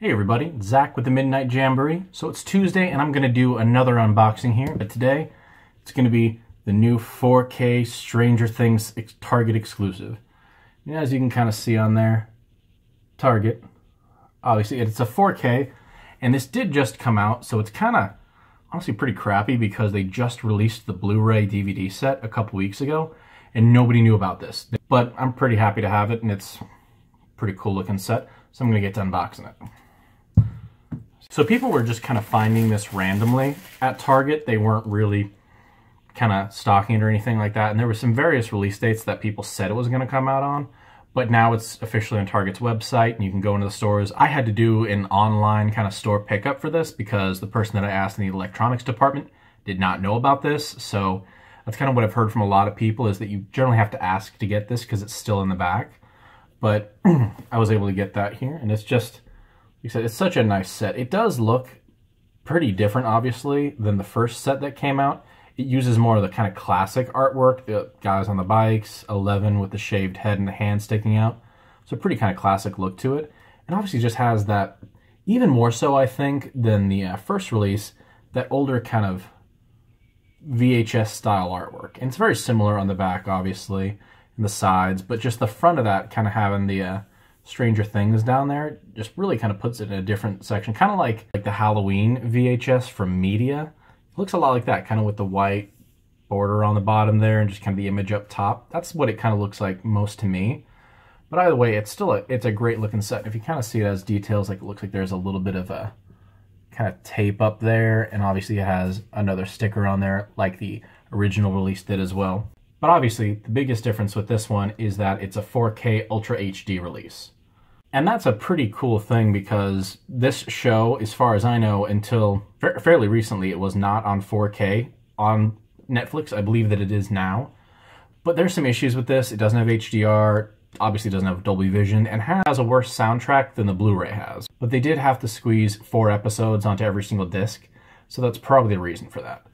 Hey everybody, Zach with the Midnight Jamboree. So it's Tuesday and I'm going to do another unboxing here, but today it's going to be the new 4K Stranger Things Target exclusive. And as you can kind of see on there, Target, obviously it's a 4K, and this did just come out, so it's kind of honestly pretty crappy because they just released the Blu-ray DVD set a couple weeks ago and nobody knew about this. But I'm pretty happy to have it, and it's a pretty cool looking set, so I'm going to get to unboxing it. So people were just kind of finding this randomly at Target. They weren't really kind of stocking it or anything like that. And there were some various release dates that people said it was going to come out on. But now it's officially on Target's website and you can go into the stores. I had to do an online kind of store pickup for this because the person that I asked in the electronics department did not know about this. So that's kind of what I've heard from a lot of people, is that you generally have to ask to get this because it's still in the back. But I was able to get that here, and it's just, like I said, it's such a nice set. It does look pretty different, obviously, than the first set that came out. It uses more of the kind of classic artwork, the guys on the bikes, 11 with the shaved head and the hand sticking out. So a pretty kind of classic look to it. And obviously just has that, even more so, I think, than the first release, that older kind of VHS style artwork. And it's very similar on the back, obviously, and the sides, but just the front of that kind of having the Stranger Things down there just really kind of puts it in a different section, kind of like the Halloween VHS from Media. It looks a lot like that, kind of with the white border on the bottom there and just kind of the image up top. That's what it kind of looks like most to me. But either way, it's still it's a great looking set. If you kind of see it as details, like it looks like there's a little bit of a kind of tape up there, and obviously it has another sticker on there like the original release did as well. But obviously the biggest difference with this one is that it's a 4K Ultra HD release. And that's a pretty cool thing because this show, as far as I know, until fairly recently, it was not on 4K on Netflix. I believe that it is now. But there's some issues with this. It doesn't have HDR, obviously doesn't have Dolby Vision, and has a worse soundtrack than the Blu-ray has. But they did have to squeeze 4 episodes onto every single disc, so that's probably the reason for that.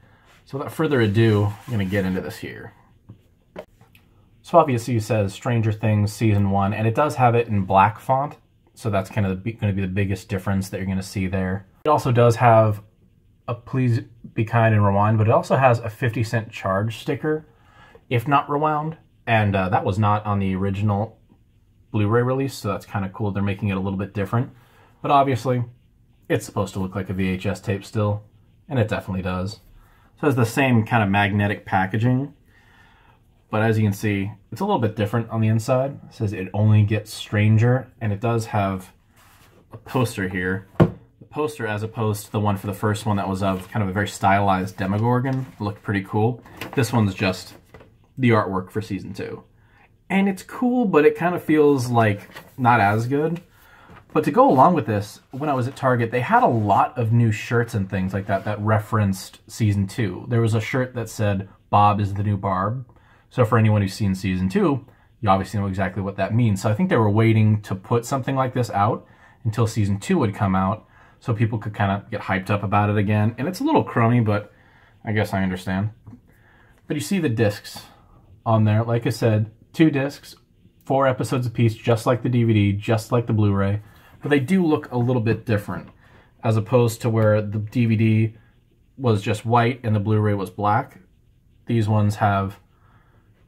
So without further ado, I'm going to get into this here. So obviously it says Stranger Things Season 1, and it does have it in black font, so that's kind of going to be the biggest difference that you're going to see there. It also does have a Please Be Kind and Rewind, but it also has a 50-cent charge sticker, if not rewound, and that was not on the original Blu-ray release, so that's kind of cool. They're making it a little bit different, but obviously it's supposed to look like a VHS tape still, and it definitely does. So it has the same kind of magnetic packaging. But as you can see, it's a little bit different on the inside. It says it only gets stranger, and it does have a poster here. The poster, as opposed to the one for the first one that was of kind of a very stylized Demogorgon, looked pretty cool. This one's just the artwork for Season 2. And it's cool, but it kind of feels like not as good. But to go along with this, when I was at Target, they had a lot of new shirts and things like that that referenced Season 2. There was a shirt that said, "Bob is the new Barb." So for anyone who's seen Season 2, you obviously know exactly what that means. So I think they were waiting to put something like this out until Season 2 would come out so people could kind of get hyped up about it again. And it's a little crummy, but I guess I understand. But you see the discs on there. Like I said, 2 discs, 4 episodes apiece, just like the DVD, just like the Blu-ray. But they do look a little bit different, as opposed to where the DVD was just white and the Blu-ray was black. These ones have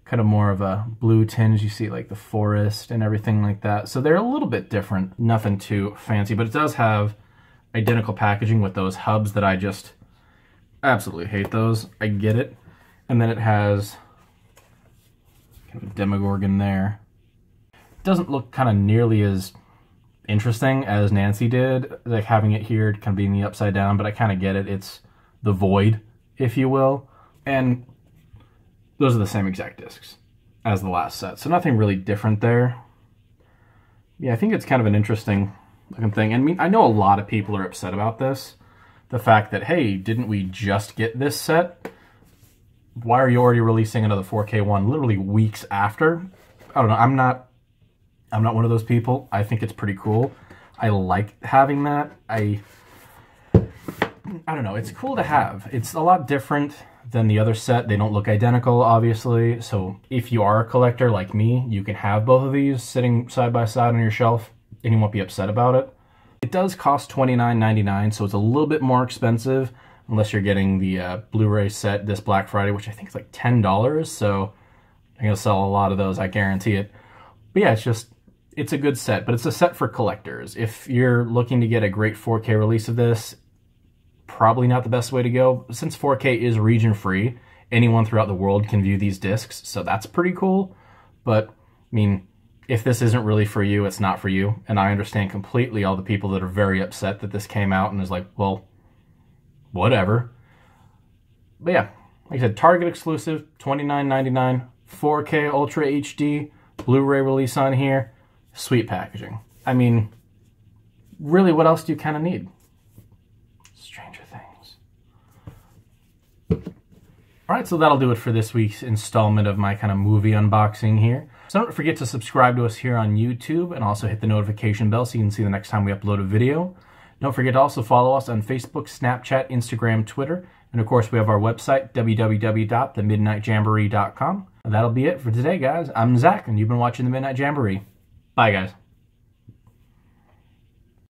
kind of more of a blue tinge. You see like the forest and everything like that. So they're a little bit different. Nothing too fancy, but it does have identical packaging with those hubs that I just absolutely hate those. I get it. And then it has kind of a Demogorgon there. It doesn't look kind of nearly as interesting as Nancy did, like having it here kind of being the upside down, but I kind of get it. It's the void, if you will. And those are the same exact discs as the last set, so nothing really different there. Yeah, I think it's kind of an interesting looking thing. And I mean, I know a lot of people are upset about this. The fact that, hey, didn't we just get this set? Why are you already releasing another 4K one literally weeks after? I don't know. I'm not one of those people. I think it's pretty cool. I like having that. I don't know. It's cool to have. It's a lot different than the other set. They don't look identical, obviously. So if you are a collector like me, you can have both of these sitting side by side on your shelf and you won't be upset about it. It does cost $29.99, so it's a little bit more expensive unless you're getting the Blu-ray set this Black Friday, which I think is like $10, so I'm going to sell a lot of those, I guarantee it. But yeah, it's a good set, but it's a set for collectors. If you're looking to get a great 4K release of this, probably not the best way to go. Since 4K is region-free, anyone throughout the world can view these discs, so that's pretty cool. But, I mean, if this isn't really for you, it's not for you. And I understand completely all the people that are very upset that this came out and is like, well, whatever. But yeah, like I said, Target exclusive, $29.99, 4K Ultra HD, Blu-ray release on here, sweet packaging. I mean, really, what else do you kind of need? Stranger Things. All right, so that'll do it for this week's installment of my kind of movie unboxing here. So don't forget to subscribe to us here on YouTube and also hit the notification bell so you can see the next time we upload a video. Don't forget to also follow us on Facebook, Snapchat, Instagram, Twitter, and of course we have our website, www.themidnightjamboree.com. That'll be it for today, guys. I'm Zach, and you've been watching The Midnight Jamboree. Bye, guys.